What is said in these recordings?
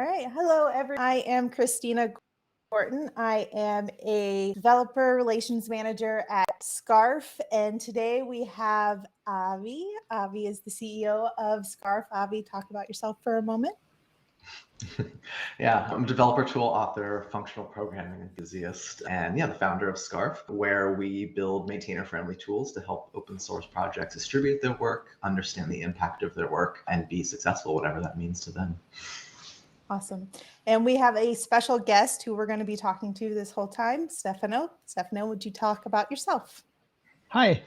All right. Hello, everyone. I am Christina Gorton. I am a developer relations manager at Scarf. And today we have Avi. Avi is the CEO of Scarf. Avi, talk about yourself for a moment. Yeah, I'm a developer tool author, functional programming enthusiast, and the founder of Scarf, where we build maintainer-friendly tools to help open source projects distribute their work, understand the impact of their work, and be successful, whatever that means to them. Awesome. And we have a special guest who we're going to be talking to this whole time, Stefano. Stefano, would you talk about yourself? Hi,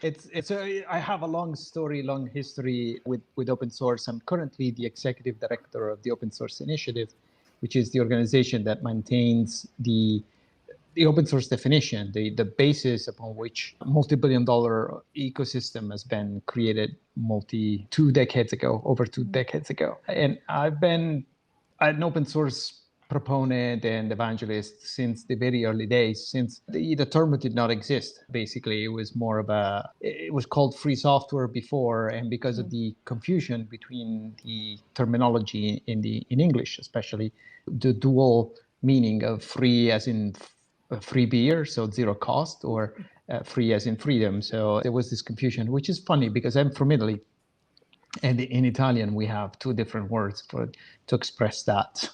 I have a long history with open source. I'm currently the executive director of the Open Source Initiative, which is the organization that maintains the open source definition, the basis upon which multi-billion-dollar ecosystem has been created over 2 decades ago. And I've been an open source proponent and evangelist since the very early days, since the term did not exist. Basically, it was called free software before, and because of the confusion between the terminology in English, especially the dual meaning of free as in free beer, so zero cost, or free as in freedom. So there was this confusion, which is funny because I'm from Italy. And in Italian, we have two different words to express that.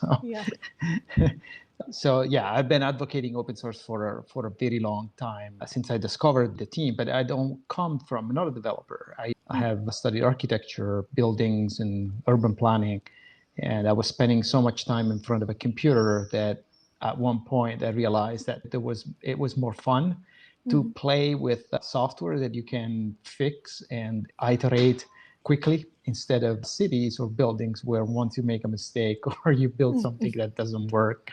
So I've been advocating open source for a very long time since I discovered the team. But I don't come from another developer. I have studied architecture, buildings, and urban planning, and I was spending so much time in front of a computer that at one point I realized that it was more fun to play with software that you can fix and iterate quickly instead of cities or buildings where once you make a mistake or you build something that doesn't work,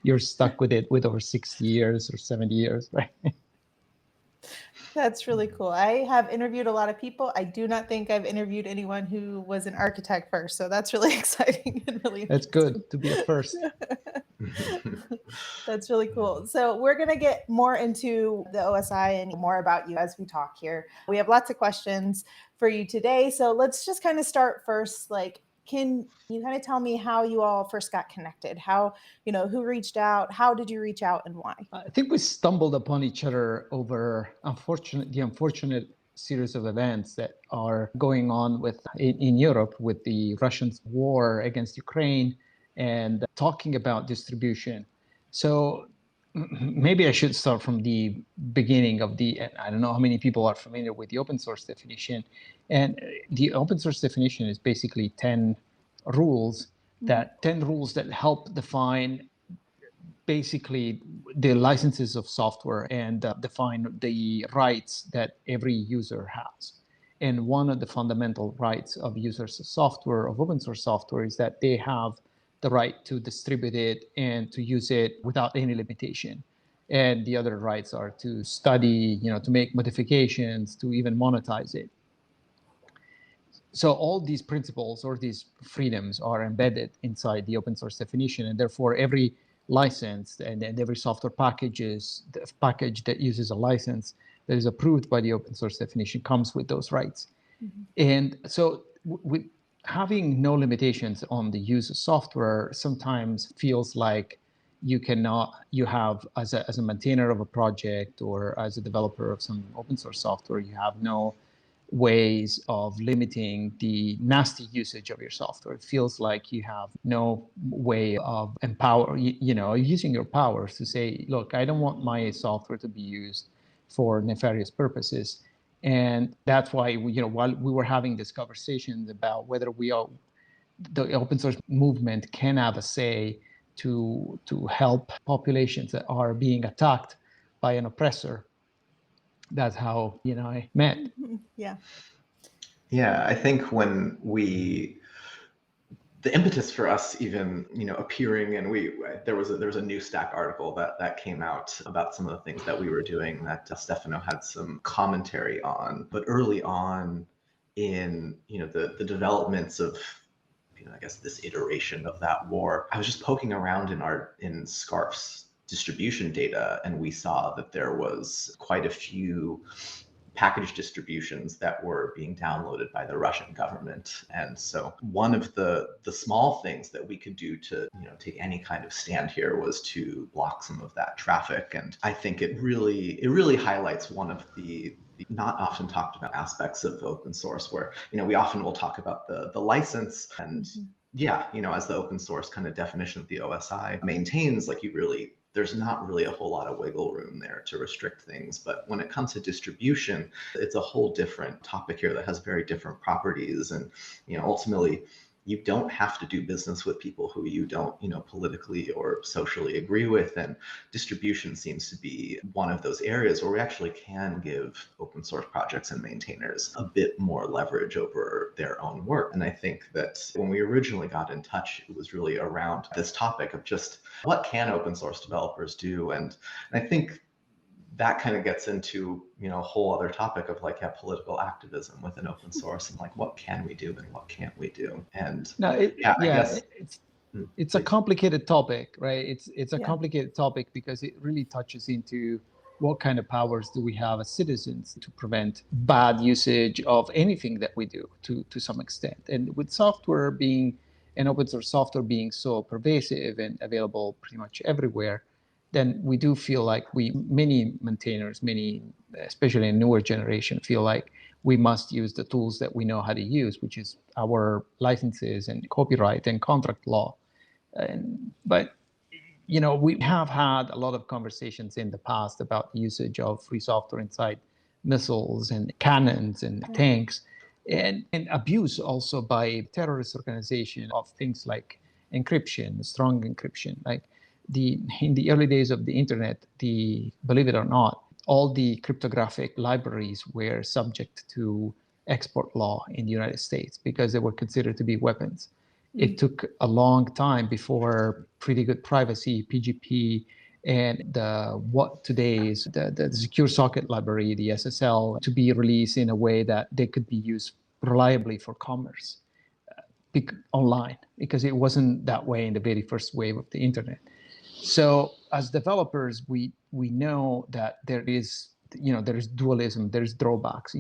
you're stuck with it with over 60 years or 70 years, right? That's really cool. I have interviewed a lot of people. I do not think I've interviewed anyone who was an architect first. So that's really exciting and really That's good to be a first. That's really cool. So we're going to get more into the OSI and more about you as we talk here. We have lots of questions for you today. So let's just kind of start first. Can you kind of tell me how you all first got connected? How, who reached out? How did you reach out and why? I think we stumbled upon each other over the unfortunate series of events that are going on in Europe with the Russian war against Ukraine and talking about distribution. So maybe I should start from the beginning I don't know how many people are familiar with the open source definition. And the open source definition is basically 10 rules that help define basically the licenses of software and define the rights that every user has. And one of the fundamental rights of users of software, of open source software, is that they have the right to distribute it and to use it without any limitation. And the other rights are to study, to make modifications, to even monetize it. So all these principles or these freedoms are embedded inside the open source definition, and therefore every license and every software package that uses a license that is approved by the open source definition comes with those rights. And so with having no limitations on the use of software sometimes feels like you have as a maintainer of a project or as a developer of some open source software, you have no ways of limiting the nasty usage of your software. It feels like you have no way of using your powers to say, look, I don't want my software to be used for nefarious purposes. And that's why while we were having these conversations about whether the open source movement can have a say to help populations that are being attacked by an oppressor. That's how I met. Yeah, I think the impetus for us even appearing, and there was a New Stack article that came out about some of the things that we were doing that Stefano had some commentary on. But early on in the developments of I guess this iteration of that war, I was just poking around in Scarf's distribution data, and we saw that there was quite a few package distributions that were being downloaded by the Russian government. And so one of the small things that we could do to, take any kind of stand here was to block some of that traffic. And I think it really highlights one of the not often talked about aspects of open source, where, we often will talk about the license and as the open source kind of definition of the OSI maintains, there's not really a whole lot of wiggle room there to restrict things. But when it comes to distribution, it's a whole different topic here that has very different properties. And, ultimately, you don't have to do business with people who you don't, politically or socially agree with. And distribution seems to be one of those areas where we actually can give open source projects and maintainers a bit more leverage over their own work. And I think that when we originally got in touch, it was really around this topic of just what can open source developers do? And I think that kind of gets into, a whole other topic of political activism within open source, and what can we do and what can't we do? And I guess it's a complicated topic, right? It's a complicated topic because it really touches into what kind of powers do we have as citizens to prevent bad usage of anything that we do to some extent. And with software being, and open source software being so pervasive and available pretty much everywhere, then we do feel like many maintainers, especially in newer generation, feel like we must use the tools that we know how to use, which is our licenses and copyright and contract law. But we have had a lot of conversations in the past about the usage of free software inside missiles and cannons and tanks, and abuse also by terrorist organization of things like encryption, strong encryption. In the early days of the internet, believe it or not, all the cryptographic libraries were subject to export law in the United States because they were considered to be weapons. It took a long time before pretty good privacy, PGP, and the secure socket library, the SSL, to be released in a way that they could be used reliably for commerce online, because it wasn't that way in the very first wave of the internet. So as developers, we know that there is dualism, there's drawbacks.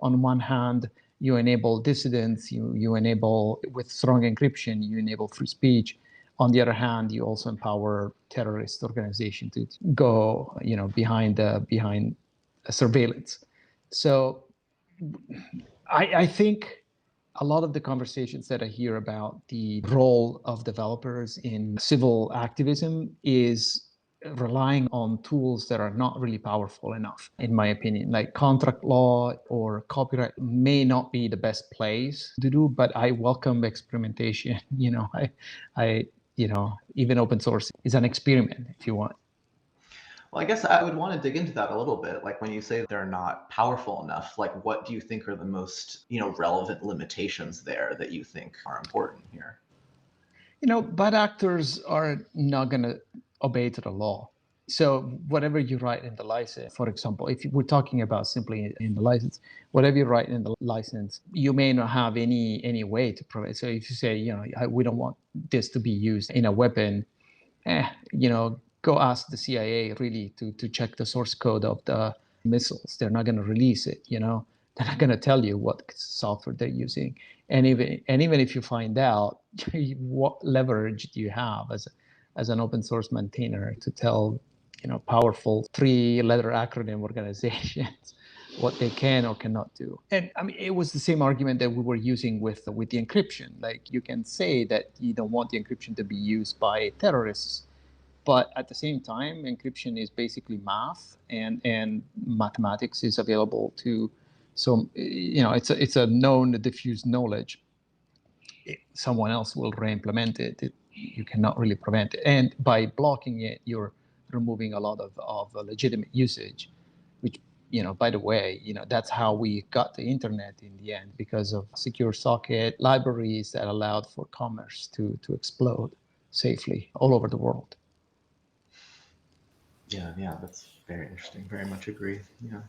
On one hand, you enable dissidents, you enable, with strong encryption, you enable free speech. On the other hand, you also empower terrorist organization to go, behind surveillance. So I think a lot of the conversations that I hear about the role of developers in civil activism is relying on tools that are not really powerful enough, in my opinion. Like contract law or copyright may not be the best place to do, but I welcome experimentation. Even open source is an experiment, if you want. Well, I guess I would want to dig into that a little bit. When you say they're not powerful enough, what do you think are the most, relevant limitations there that you think are important here? Bad actors are not going to obey to the law. So whatever you write in the license, for example, if we're talking about simply in the license, whatever you write in the license, you may not have any way to prevent. So if you say, we don't want this to be used in a weapon, go ask the CIA really to check the source code of the missiles. They're not going to release it, They're not going to tell you what software they're using. And even if you find out, what leverage do you have as an open source maintainer to tell, powerful 3-letter acronym organizations what they can or cannot do? And I mean, it was the same argument that we were using with the encryption. You can say that you don't want the encryption to be used by terrorists, but at the same time, encryption is basically math, and mathematics is available to. So it's a known diffuse knowledge. Someone else will re-implement it. You cannot really prevent it. And by blocking it, you're removing a lot of legitimate usage, which, by the way, that's how we got the internet in the end, because of secure socket libraries that allowed for commerce to explode safely all over the world. Yeah, that's very interesting. Very much agree. Yeah.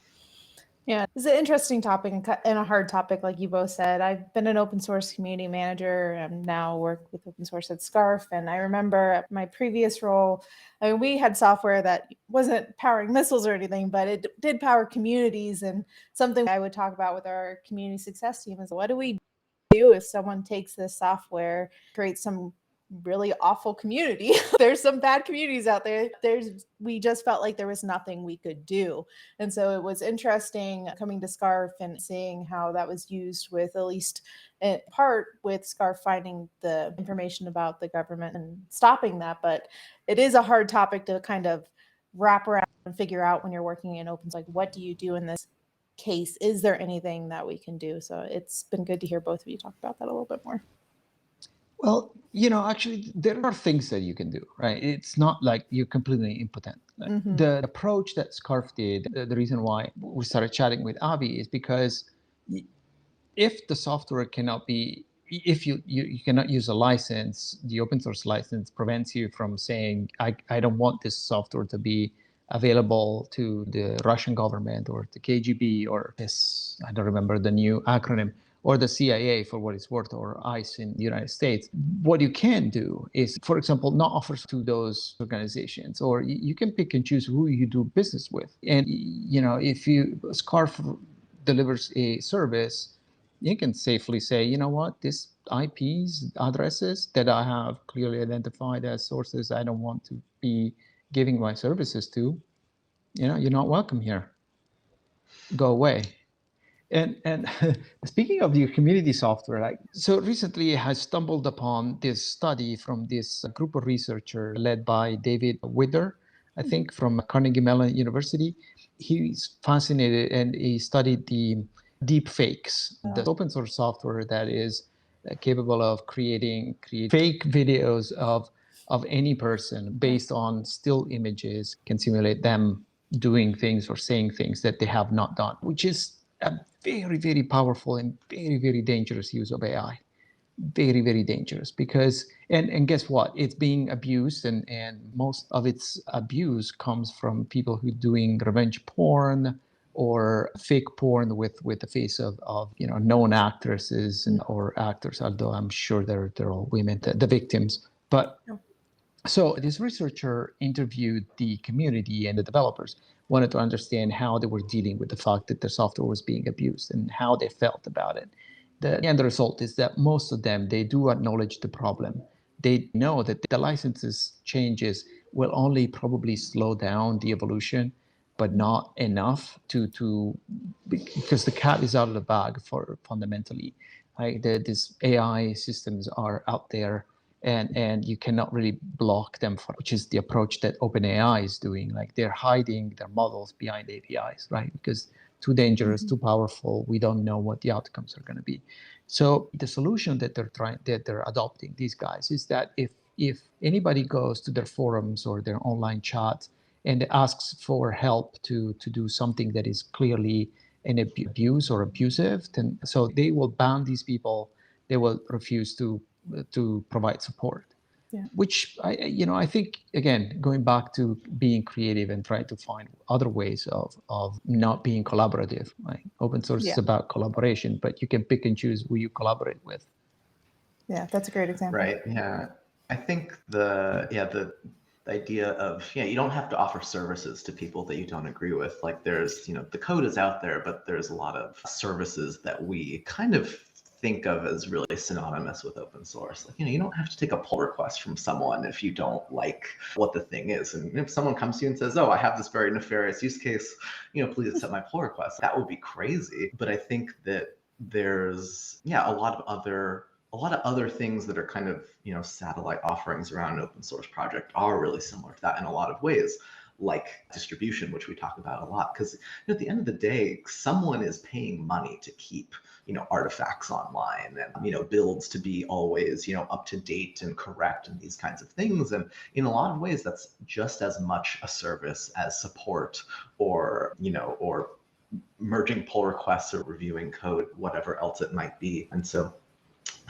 Yeah, it's an interesting topic and a hard topic, like you both said. I've been an open source community manager and now work with open source at Scarf. And I remember at my previous role, I mean, we had software that wasn't powering missiles or anything, but it did power communities. And something I would talk about with our community success team is, what do we do if someone takes this software, creates some really awful community? There's some bad communities out there. We just felt like there was nothing we could do. And so it was interesting coming to Scarf and seeing how that was used, with at least in part with Scarf finding the information about the government and stopping that. But it is a hard topic to kind of wrap around and figure out when you're working in open. Like, what do you do in this case? Is there anything that we can do? So it's been good to hear both of you talk about that a little bit more. Well, actually, there are things that you can do, right? It's not like you're completely impotent. The approach that Scarf did, the reason why we started chatting with Avi is because if the software cannot be, if you cannot use a license, the open source license prevents you from saying, I don't want this software to be available to the Russian government or the KGB or this, I don't remember the new acronym, or the CIA for what it's worth, or ICE in the United States. What you can do is, for example, not offer to those organizations, or you can pick and choose who you do business with. And, if Scarf delivers a service, you can safely say, you know what, this IPs, addresses that I have clearly identified as sources I don't want to be giving my services to, you're not welcome here. Go away. And speaking of your community software, so recently I stumbled upon this study from this group of researchers led by David Widder, I think, from Carnegie Mellon University. He's fascinated and he studied the deep fakes, the open source software that is capable of creating fake videos of any person based on still images, can simulate them doing things or saying things that they have not done, which is a very, very powerful and very, very dangerous use of AI. Very, very dangerous because, and guess what? It's being abused, and most of its abuse comes from people who are doing revenge porn or fake porn with the face of known actresses or actors, although I'm sure they're all women, the victims. But so this researcher interviewed the community and the developers, wanted to understand how they were dealing with the fact that their software was being abused and how they felt about it. The end result is that most of them, they do acknowledge the problem. They know that the licenses changes will only probably slow down the evolution, but not enough to because the cat is out of the bag for fundamentally. These AI systems are out there, and you cannot really block them, which is the approach that OpenAI is doing. Like, they're hiding their models behind APIs, right? Because too dangerous, too powerful. We don't know what the outcomes are going to be. So the solution that they're adopting, these guys, is that if anybody goes to their forums or their online chat and asks for help to do something that is clearly an abuse or abusive, then so they will ban these people. They will refuse to provide support. Yeah. Which I think, again, going back to being creative and trying to find other ways of not being collaborative. Right? Open source is about collaboration, but you can pick and choose who you collaborate with. Yeah, that's a great example. Right. Yeah. I think the idea of, you don't have to offer services to people that you don't agree with. Like, there's, the code is out there, but there's a lot of services that we kind of think of as really synonymous with open source. Like, you don't have to take a pull request from someone if you don't like what the thing is. And if someone comes to you and says, oh, I have this very nefarious use case, please accept my pull request, that would be crazy. But I think that there's, a lot of other things that are kind of, satellite offerings around an open source project are really similar to that in a lot of ways, like distribution, which we talk about a lot. Because at the end of the day, someone is paying money to keep, artifacts online and, builds to be always, up to date and correct and these kinds of things. And in a lot of ways, that's just as much a service as support or merging pull requests or reviewing code, whatever else it might be. And so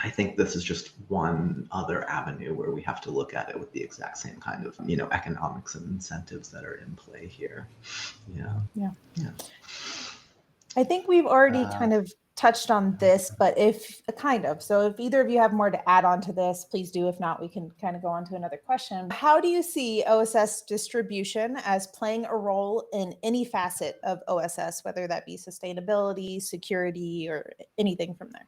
I think this is just one other avenue where we have to look at it with the exact same kind of, economics and incentives that are in play here. Yeah. I think we've already Uh, kind of touched on this, but so if either of you have more to add on to this, please do. If not, we can kind of go on to another question. How do you see OSS distribution as playing a role in any facet of OSS, whether that be sustainability, security, or anything from there?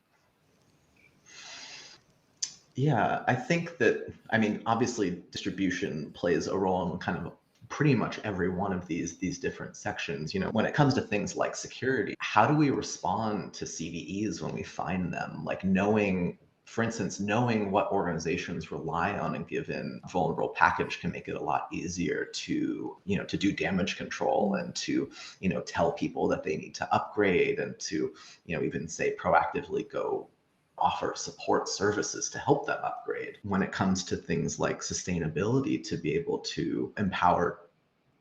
Yeah, I think that, I mean, obviously distribution plays a role in kind of pretty much every one of these different sections. When it comes to things like security, how do we respond to CVEs when we find them? Like knowing, for instance, knowing what organizations rely on a given vulnerable package can make it a lot easier to, to do damage control and to, tell people that they need to upgrade and to, even say proactively go offer support services to help them upgrade. When it comes to things like sustainability, to be able to empower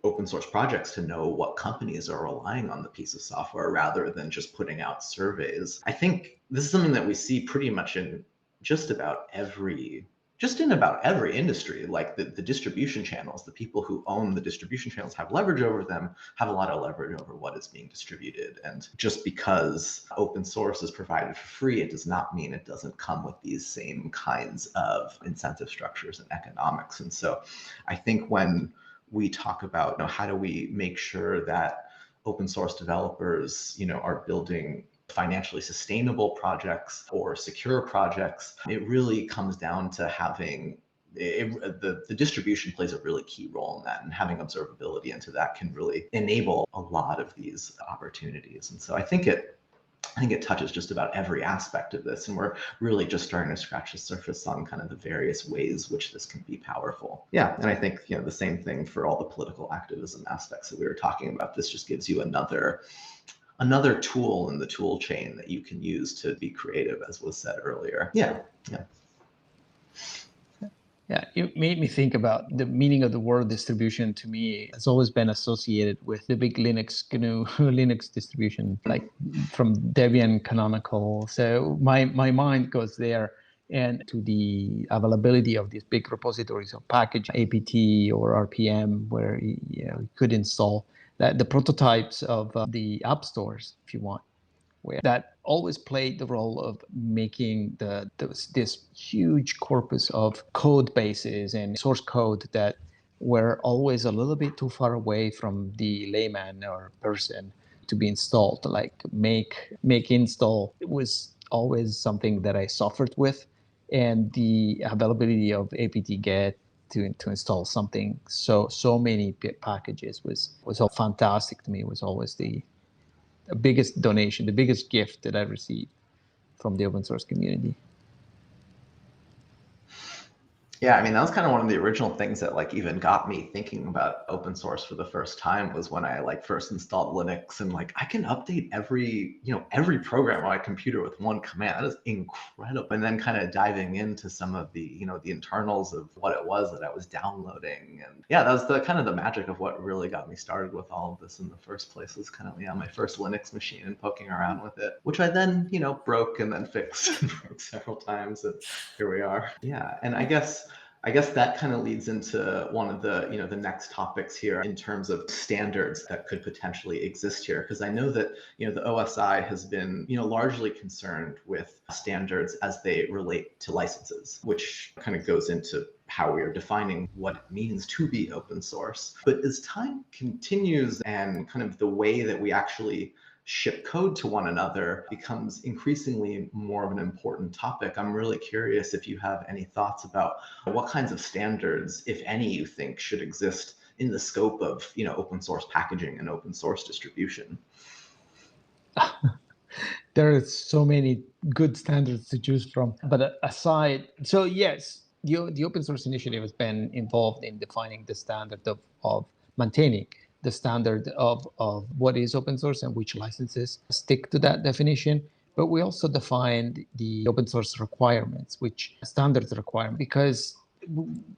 open source projects to know what companies are relying on the piece of software rather than just putting out surveys. I think this is something that we see pretty much in just about every industry. Like the distribution channels, the people who own the distribution channels have leverage over them, have a lot of leverage over what is being distributed. And just because open source is provided for free, it does not mean it doesn't come with these same kinds of incentive structures and economics. And so I think when we talk about, how do we make sure that open source developers, are building financially sustainable projects or secure projects, it really comes down to having the distribution plays a really key role in that, and having observability into that can really enable a lot of these opportunities. And so I think it touches just about every aspect of this, and we're really just starting to scratch the surface on kind of the various ways which this can be powerful. Yeah, and I think the same thing for all the political activism aspects that we were talking about. This just gives you another tool in the tool chain that you can use to be creative, as was said earlier. Yeah. Yeah, it made me think about the meaning of the word distribution. To me, has always been associated with the big Linux GNU Linux distribution, like from Debian Canonical. So my mind goes there, and to the availability of these big repositories of package apt or RPM, where you could install that, the prototypes of the app stores, if you want, where that always played the role of making this huge corpus of code bases and source code that were always a little bit too far away from the layman or person to be installed. Like make install, it was always something that I suffered with, and the availability of apt-get to install something so many packages was all fantastic to me. It was always the biggest donation, the biggest gift that I received from the open source community. Yeah, I mean, that was kind of one of the original things that even got me thinking about open source for the first time, was when I first installed Linux, and I can update every program on my computer with one command. That is incredible. And then kind of diving into some of the, the internals of what it was that I was downloading. And yeah, that was the kind of the magic of what really got me started with all of this in the first place, was kind of, my first Linux machine and poking around with it, which I then, broke and then fixed and broke several times. And here we are. Yeah. And I guess that kind of leads into one of the, the next topics here in terms of standards that could potentially exist here. Because I know that, the OSI has been, largely concerned with standards as they relate to licenses, which kind of goes into how we are defining what it means to be open source. But as time continues and kind of the way that we actually ship code to one another becomes increasingly more of an important topic, I'm really curious if you have any thoughts about what kinds of standards, if any, you think should exist in the scope of, open source packaging and open source distribution. There are so many good standards to choose from. But aside, so yes, the open source initiative has been involved in defining the standard of maintaining the standard of what is open source and which licenses stick to that definition. But we also defined the open source requirements, which standards requirement, because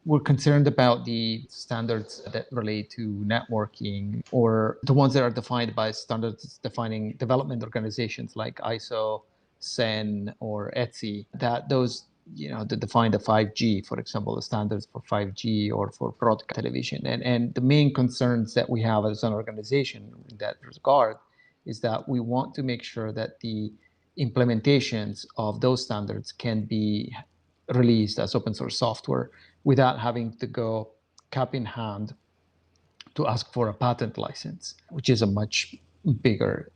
we're concerned about the standards that relate to networking, or the ones that are defined by standards defining development organizations like ISO, CEN, or ETSI, that those, that define the 5G, for example, the standards for 5G or for broadcast television. And the main concerns that we have as an organization in that regard is that we want to make sure that the implementations of those standards can be released as open source software without having to go cap in hand to ask for a patent license, which is a much bigger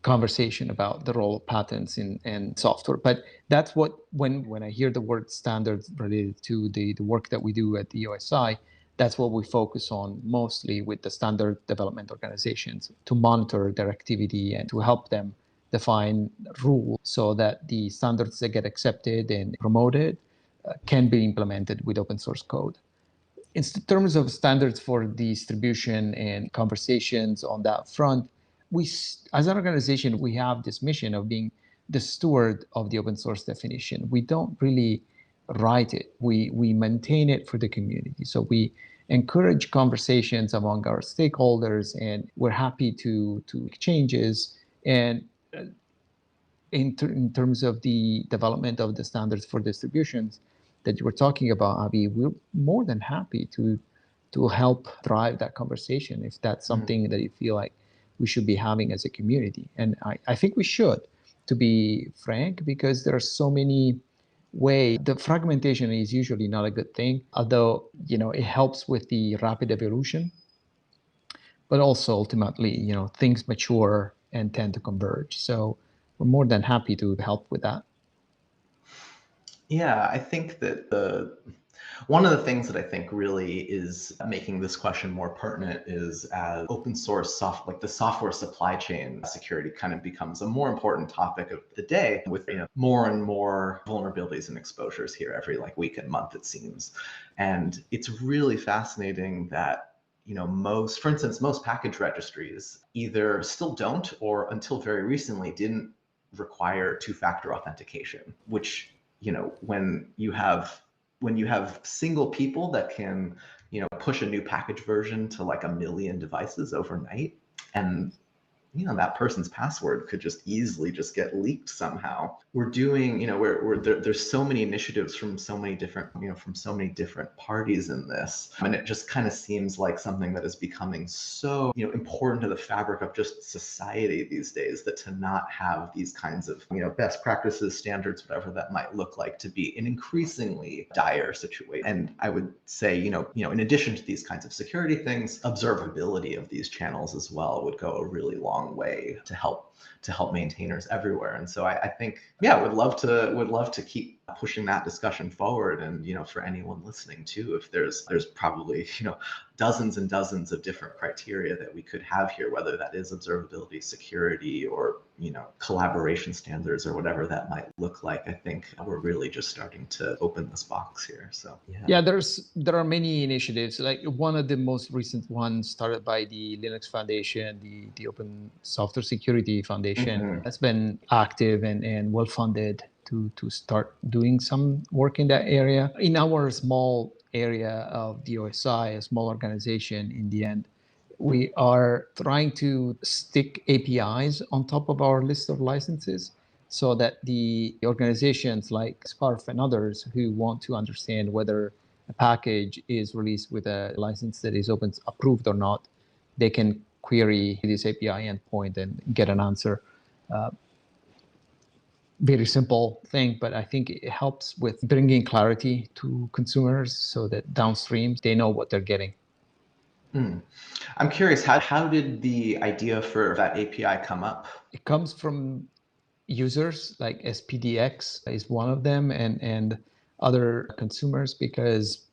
conversation about the role of patents in software. But that's what, when I hear the word standards related to the work that we do at the OSI, that's what we focus on mostly with the standard development organizations, to monitor their activity and to help them define rules so that the standards that get accepted and promoted can be implemented with open source code. In terms of standards for distribution and conversations on that front, we, as an organization, we have this mission of being the steward of the open source definition. We don't really write it. We maintain it for the community. So we encourage conversations among our stakeholders, and we're happy to make changes. And in terms of the development of the standards for distributions that you were talking about, Avi, we're more than happy to help drive that conversation if that's something that you feel like we should be having as a community. And I think we should, to be frank, because there are so many ways. The fragmentation is usually not a good thing, although, it helps with the rapid evolution, but also ultimately, things mature and tend to converge. So we're more than happy to help with that. Yeah, I think that one of the things that I think really is making this question more pertinent is as open source like the software supply chain security kind of becomes a more important topic of the day, with more and more vulnerabilities and exposures here every week and month, it seems. And it's really fascinating that for instance, most package registries either still don't, or until very recently didn't require two-factor authentication, which when you have single people that can push a new package version to 1 million devices overnight, and that person's password could just easily just get leaked somehow. We're doing there's so many initiatives from so many different parties in this, and it just kind of seems like something that is becoming so important to the fabric of just society these days, that to not have these kinds of best practices, standards, whatever that might look like, to be an increasingly dire situation. And I would say in addition to these kinds of security things, observability of these channels as well would go a really long way to help maintainers everywhere. And so I think, would love to keep pushing that discussion forward. And for anyone listening too, if there's probably dozens and dozens of different criteria that we could have here, whether that is observability, security, or collaboration standards, or whatever that might look like. I think we're really just starting to open this box here. So there are many initiatives. Like one of the most recent ones started by the Linux Foundation, the Open Software Security Foundation, has been active and well funded to start doing some work in that area. In our small area of the OSI, a small organization, in the end, we are trying to stick APIs on top of our list of licenses, so that the organizations like SCARF and others who want to understand whether a package is released with a license that is open approved or not, they can query this API endpoint and get an answer. Very simple thing, but I think it helps with bringing clarity to consumers so that downstream they know what they're getting. I'm curious, how did the idea for that API come up? It comes from users, like SPDX is one of them, and other consumers, because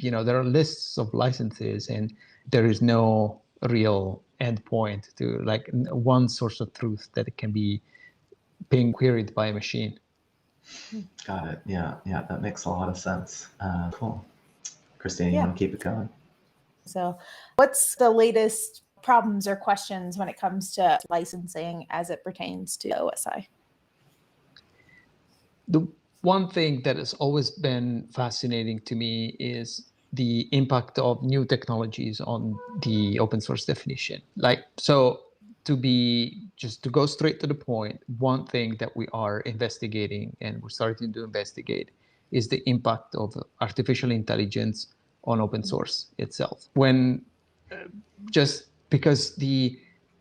there are lists of licenses and there is no real endpoint to one source of truth that it can be being queried by a machine. Got it. Yeah, that makes a lot of sense. Cool. Christina, you want to keep it going? So what's the latest problems or questions when it comes to licensing as it pertains to OSI? The one thing that has always been fascinating to me is the impact of new technologies on the open source definition. To go straight to the point, one thing that we are investigating and we're starting to investigate is the impact of artificial intelligence on open source itself. Just because the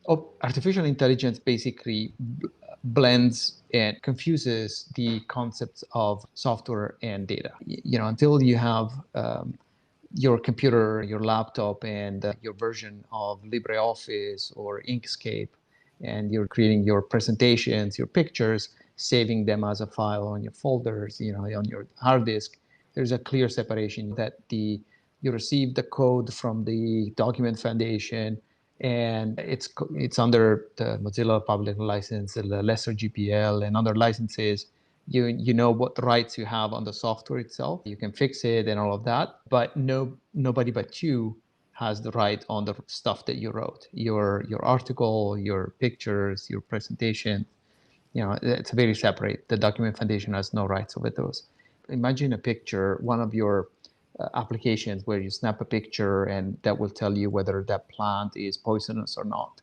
Artificial intelligence basically blends and confuses the concepts of software and data. Until you have your computer, your laptop, and your version of LibreOffice or Inkscape, and you're creating your presentations, your pictures, saving them as a file on your folders, on your hard disk. There's a clear separation that you receive the code from the document foundation, and it's under the Mozilla public license, the lesser GPL, and other licenses. You know what rights you have on the software itself. You can fix it and all of that, but nobody but you has the right on the stuff that you wrote, your article, your pictures, your presentation. It's very separate. The document foundation has no rights over those. Imagine a picture, one of your applications where you snap a picture and that will tell you whether that plant is poisonous or not.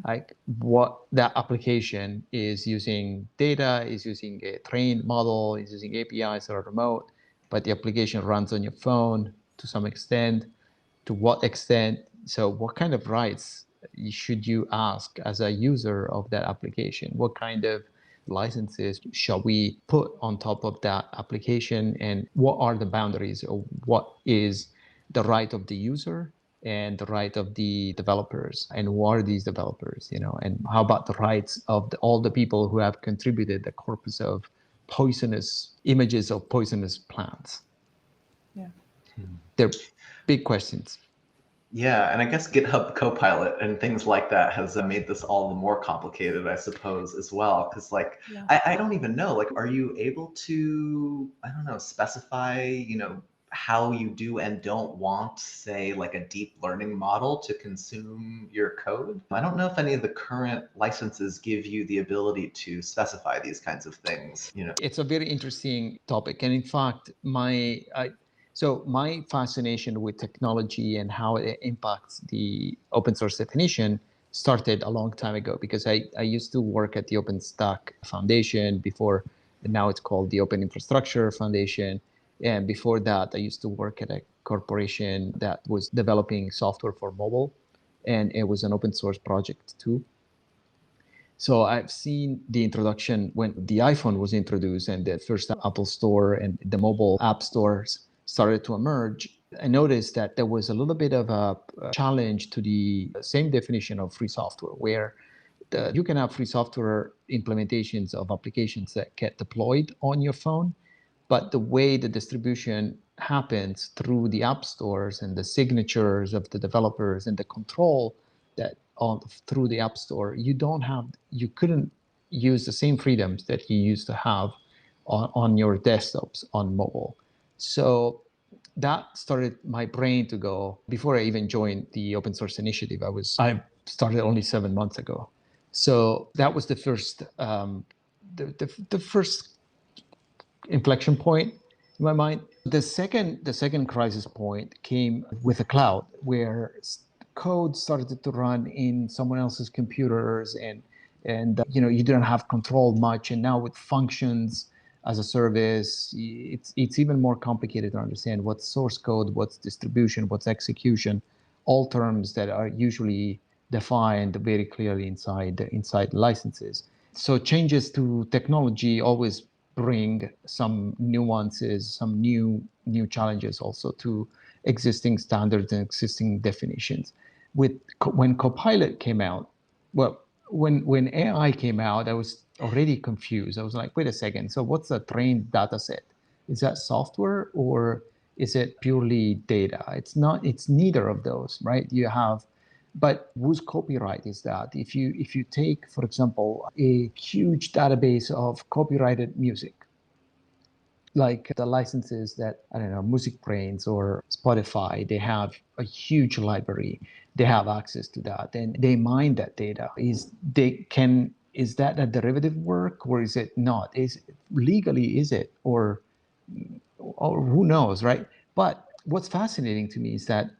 Like what that application is using data, is using a trained model, is using APIs that are remote, but the application runs on your phone to some extent. To what extent? So what kind of rights should you ask as a user of that application? What kind of licenses shall we put on top of that application? And what are the boundaries of what is the right of the user and the right of the developers? And who are these developers? And how about the rights of all the people who have contributed the corpus of poisonous images of poisonous plants? Yeah. They're big questions. Yeah, and I guess GitHub Copilot and things like that has made this all the more complicated, I suppose, as well. Because, I don't even know, are you able to, I don't know, specify, how you do and don't want, say, a deep learning model to consume your code? I don't know if any of the current licenses give you the ability to specify these kinds of things. It's a very interesting topic. And in fact, my fascination with technology and how it impacts the open source definition started a long time ago, because I used to work at the OpenStack Foundation before, and now it's called the Open Infrastructure Foundation. And before that, I used to work at a corporation that was developing software for mobile, and it was an open source project too. So I've seen the introduction when the iPhone was introduced and the first Apple Store and the mobile app stores started to emerge. I noticed that there was a little bit of a challenge to the same definition of free software, where you can have free software implementations of applications that get deployed on your phone, but the way the distribution happens through the app stores and the signatures of the developers and the control that through the app store, you couldn't use the same freedoms that you used to have on your desktops on mobile. So that started my brain to go. Before I even joined the open source initiative, I started only 7 months ago. So that was the first the first inflection point in my mind. The second crisis point came with the cloud, where code started to run in someone else's computers, and you didn't have control much. And now with functions as a service, it's even more complicated to understand what's source code, what's distribution, what's execution, all terms that are usually defined very clearly inside licenses. So changes to technology always bring some nuances, some new challenges also to existing standards and existing definitions. When Copilot came out, when AI came out, I was already confused. I was like, wait a second. So what's a trained data set? Is that software or is it purely data? It's not. It's neither of those, right? But whose copyright is that? If you take, for example, a huge database of copyrighted music, like the licenses that, I don't know, Music Brains or Spotify, they have a huge library. They have access to that, and they mine that data. Is that a derivative work, or is it not? Is it, or who knows, right? But what's fascinating to me is that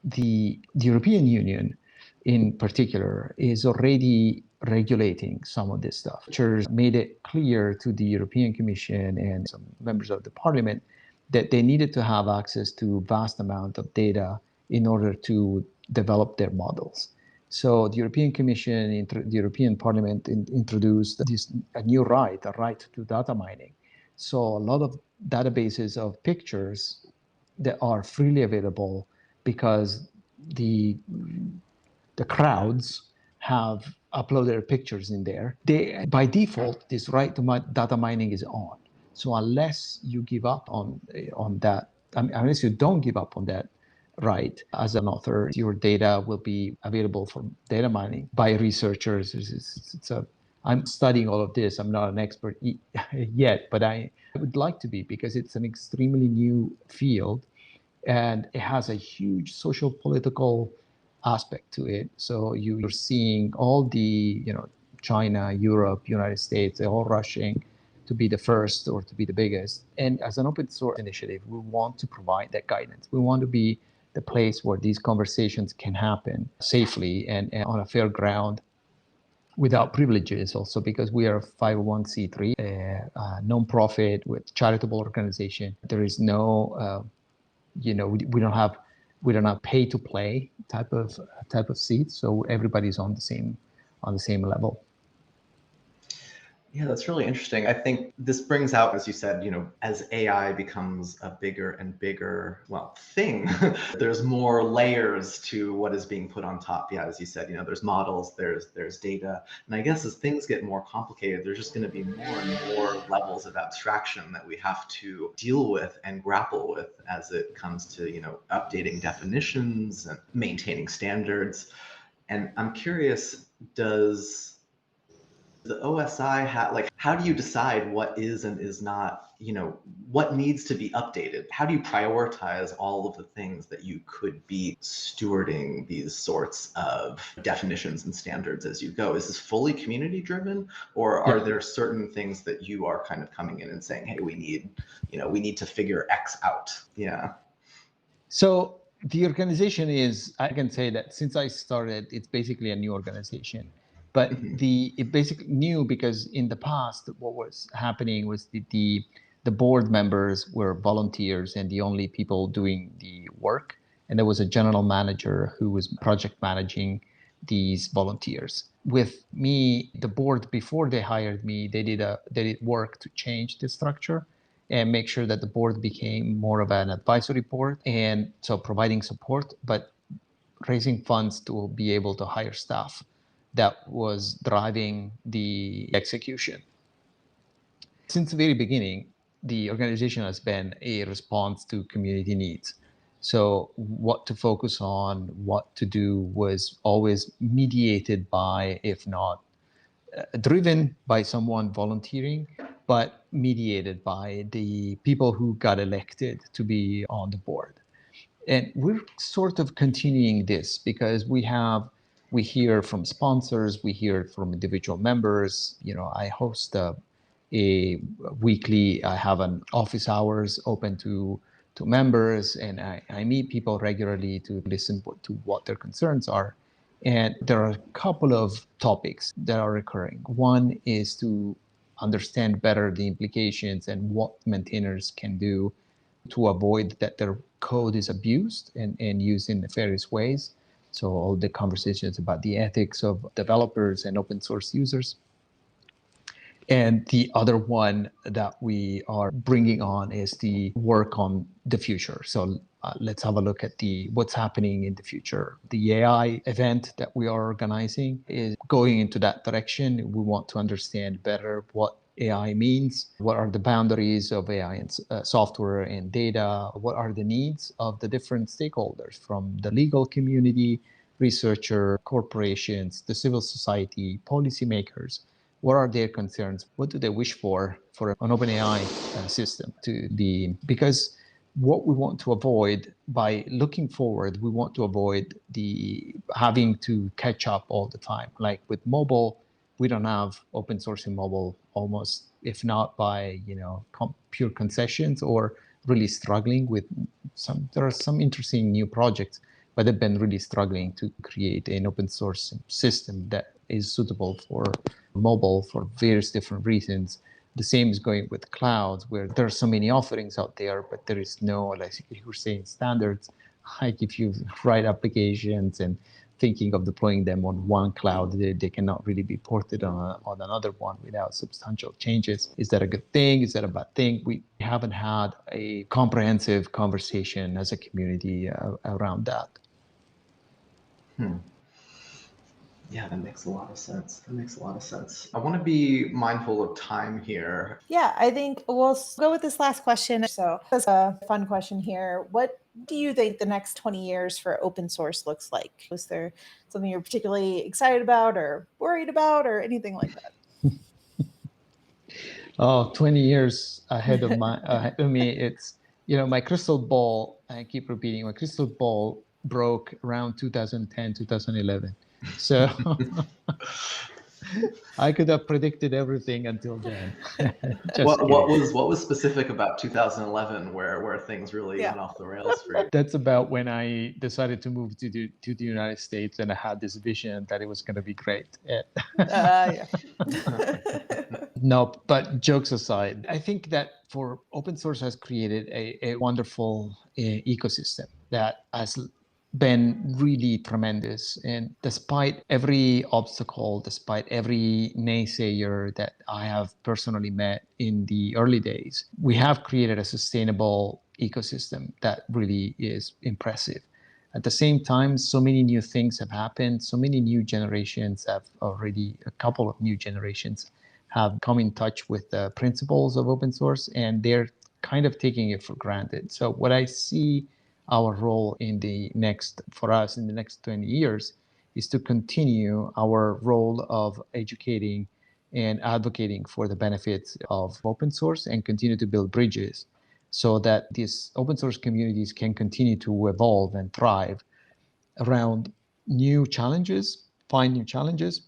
the European Union in particular is already regulating some of this stuff. Church made it clear to the European Commission and some members of the parliament that they needed to have access to vast amount of data in order to develop their models. So the European Commission, the European Parliament introduced a new right, a right to data mining. So a lot of databases of pictures that are freely available because the crowds have uploaded their pictures in there. By default, this right to data mining is on. So unless you give up on that, unless you don't give up on that right as an author, your data will be available for data mining by researchers. I'm studying all of this. I'm not an expert yet, but I would like to be, because it's an extremely new field and it has a huge social political aspect to it. So you're seeing all the, China, Europe, United States, they're all rushing to be the first or to be the biggest. And as an open source initiative, we want to provide that guidance. We want to be the place where these conversations can happen safely and on a fair ground without privileges, also because we are a 501c3, a non-profit with charitable organization. There is no, we don't have pay to play type of seat. So everybody's on the same level. Yeah, that's really interesting. I think this brings out, as you said, as AI becomes a bigger and bigger, thing, there's more layers to what is being put on top. Yeah, as you said, there's models, there's data. And I guess as things get more complicated, there's just going to be more and more levels of abstraction that we have to deal with and grapple with as it comes to, updating definitions and maintaining standards. And I'm curious, does the OSI how do you decide what is and is not, what needs to be updated? How do you prioritize all of the things that you could be stewarding these sorts of definitions and standards as you go? Is this fully community driven, or are there certain things that you are kind of coming in and saying, hey, we need to figure X out? Yeah. So the organization I can say that since I started, it's basically a new organization. But it basically new because in the past, what was happening was the board members were volunteers and the only people doing the work. And there was a general manager who was project managing these volunteers. With me, the board, before they hired me, they did work to change the structure and make sure that the board became more of an advisory board. And so providing support, but raising funds to be able to hire staff that was driving the execution. Since the very beginning, the organization has been a response to community needs. So what to focus on, what to do was always mediated by, if not driven by someone volunteering, but mediated by the people who got elected to be on the board. And we're sort of continuing this because we hear from sponsors, we hear from individual members. I host a weekly, I have an office hours open to members, and I meet people regularly to listen to what their concerns are. And there are a couple of topics that are recurring. One is to understand better the implications and what maintainers can do to avoid that their code is abused and used in nefarious ways. So all the conversations about the ethics of developers and open source users. And the other one that we are bringing on is the work on the future. So let's have a look at what's happening in the future. The AI event that we are organizing is going into that direction. We want to understand better what AI means, what are the boundaries of AI and software and data, what are the needs of the different stakeholders, from the legal community, researcher, corporations, the civil society, policymakers. What are their concerns? What do they wish for an OpenAI system to be? Because what we want to avoid by looking forward, we want to avoid the having to catch up all the time. Like with mobile, we don't have open source in mobile almost, if not by pure concessions, or really struggling with some. There are some interesting new projects, but they've been really struggling to create an open source system that is suitable for mobile for various different reasons. The same is going with clouds, where there are so many offerings out there, but there is no, like you were saying, standards. Like if you write applications and thinking of deploying them on one cloud. They cannot really be ported on another one without substantial changes. Is that a good thing? Is that a bad thing? We haven't had a comprehensive conversation as a community around that. Yeah, that makes a lot of sense. I want to be mindful of time here. Yeah, I think we'll go with this last question. So that's a fun question here. What do you think the next 20 years for open source looks like? Was there something you're particularly excited about or worried about or anything like that? Oh, 20 years ahead of me. It's, my crystal ball, I keep repeating, my crystal ball broke around 2010, 2011. So I could have predicted everything until then. What was specific about 2011 where things really went off the rails for you? That's about when I decided to move to the United States, and I had this vision that it was going to be great. No, but jokes aside, I think that for open source has created a wonderful ecosystem that has been really tremendous. And despite every obstacle, despite every naysayer that I have personally met in the early days, we have created a sustainable ecosystem that really is impressive. At the same time, so many new things have happened. So many new generations have already, a couple of new generations have come in touch with the principles of open source, and they're kind of taking it for granted. So what I see our role for us in the next 20 years is to continue our role of educating and advocating for the benefits of open source and continue to build bridges so that these open source communities can continue to evolve and thrive around new challenges, find new challenges,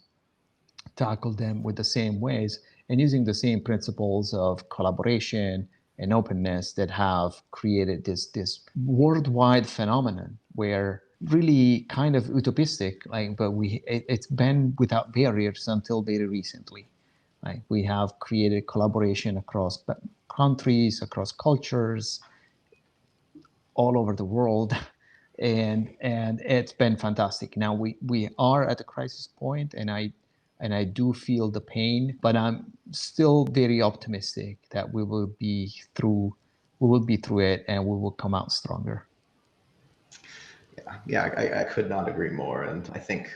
tackle them with the same ways, and using the same principles of collaboration and openness that have created this worldwide phenomenon where really kind of utopistic, but it's been without barriers until very recently. Right? We have created collaboration across countries, across cultures, all over the world. And it's been fantastic. Now we are at a crisis point, and I do feel the pain, but I'm still very optimistic that we will be through it, and we will come out stronger. I could not agree more. And I think,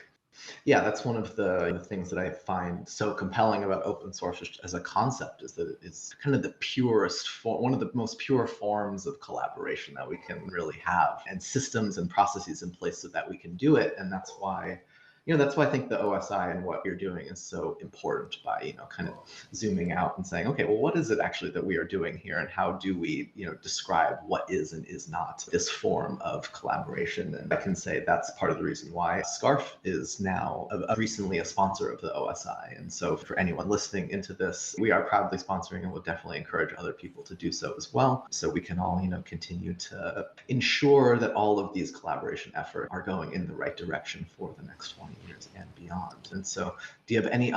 that's one of the things that I find so compelling about open source as a concept, is that it's kind of the purest form, one of the most pure forms of collaboration that we can really have, and systems and processes in place so that we can do it. And that's why I think the OSI and what you're doing is so important, by, kind of zooming out and saying, okay, well, what is it actually that we are doing here? And how do we, describe what is and is not this form of collaboration? And I can say that's part of the reason why SCARF is now recently a sponsor of the OSI. And so for anyone listening into this, we are proudly sponsoring, and we'll definitely encourage other people to do so as well. So we can all, continue to ensure that all of these collaboration efforts are going in the right direction for the next 20 years and beyond. And so if you have any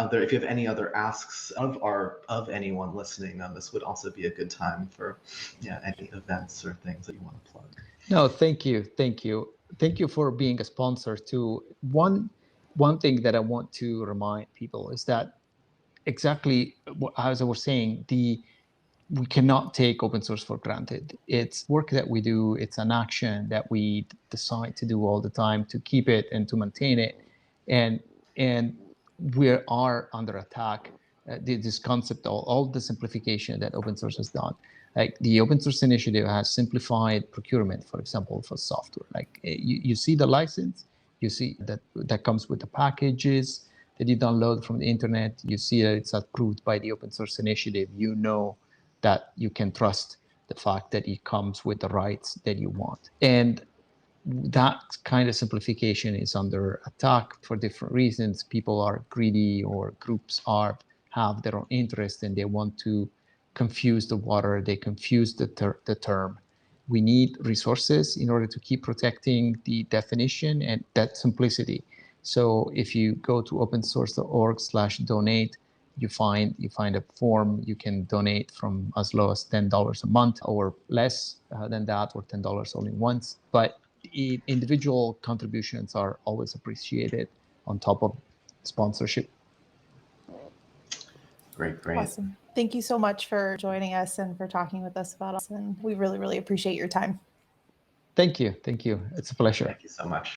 other asks of anyone listening, this would also be a good time for any events or things that you want to plug. No, thank you for being a sponsor too. One thing that I want to remind people is that exactly as I was saying, we cannot take open source for granted. It's work that we do. It's an action that we decide to do all the time to keep it and to maintain it. And we are under attack. This concept, all the simplification that open source has done. Like the open source initiative has simplified procurement, for example, for software. Like you see the license, you see that comes with the packages that you download from the internet. You see that it's approved by the open source initiative. You know that you can trust the fact that it comes with the rights that you want. And that kind of simplification is under attack for different reasons. People are greedy, or groups have their own interest, and they want to confuse the water. They confuse the term. We need resources in order to keep protecting the definition and that simplicity. So if you go to opensource.org/donate, you find a form. You can donate from as low as $10 a month, or less than that, or $10 only once. But individual contributions are always appreciated on top of sponsorship. Great, great. Awesome. Thank you so much for joining us and for talking with us about us. And we really, really appreciate your time. Thank you. Thank you. It's a pleasure. Thank you so much.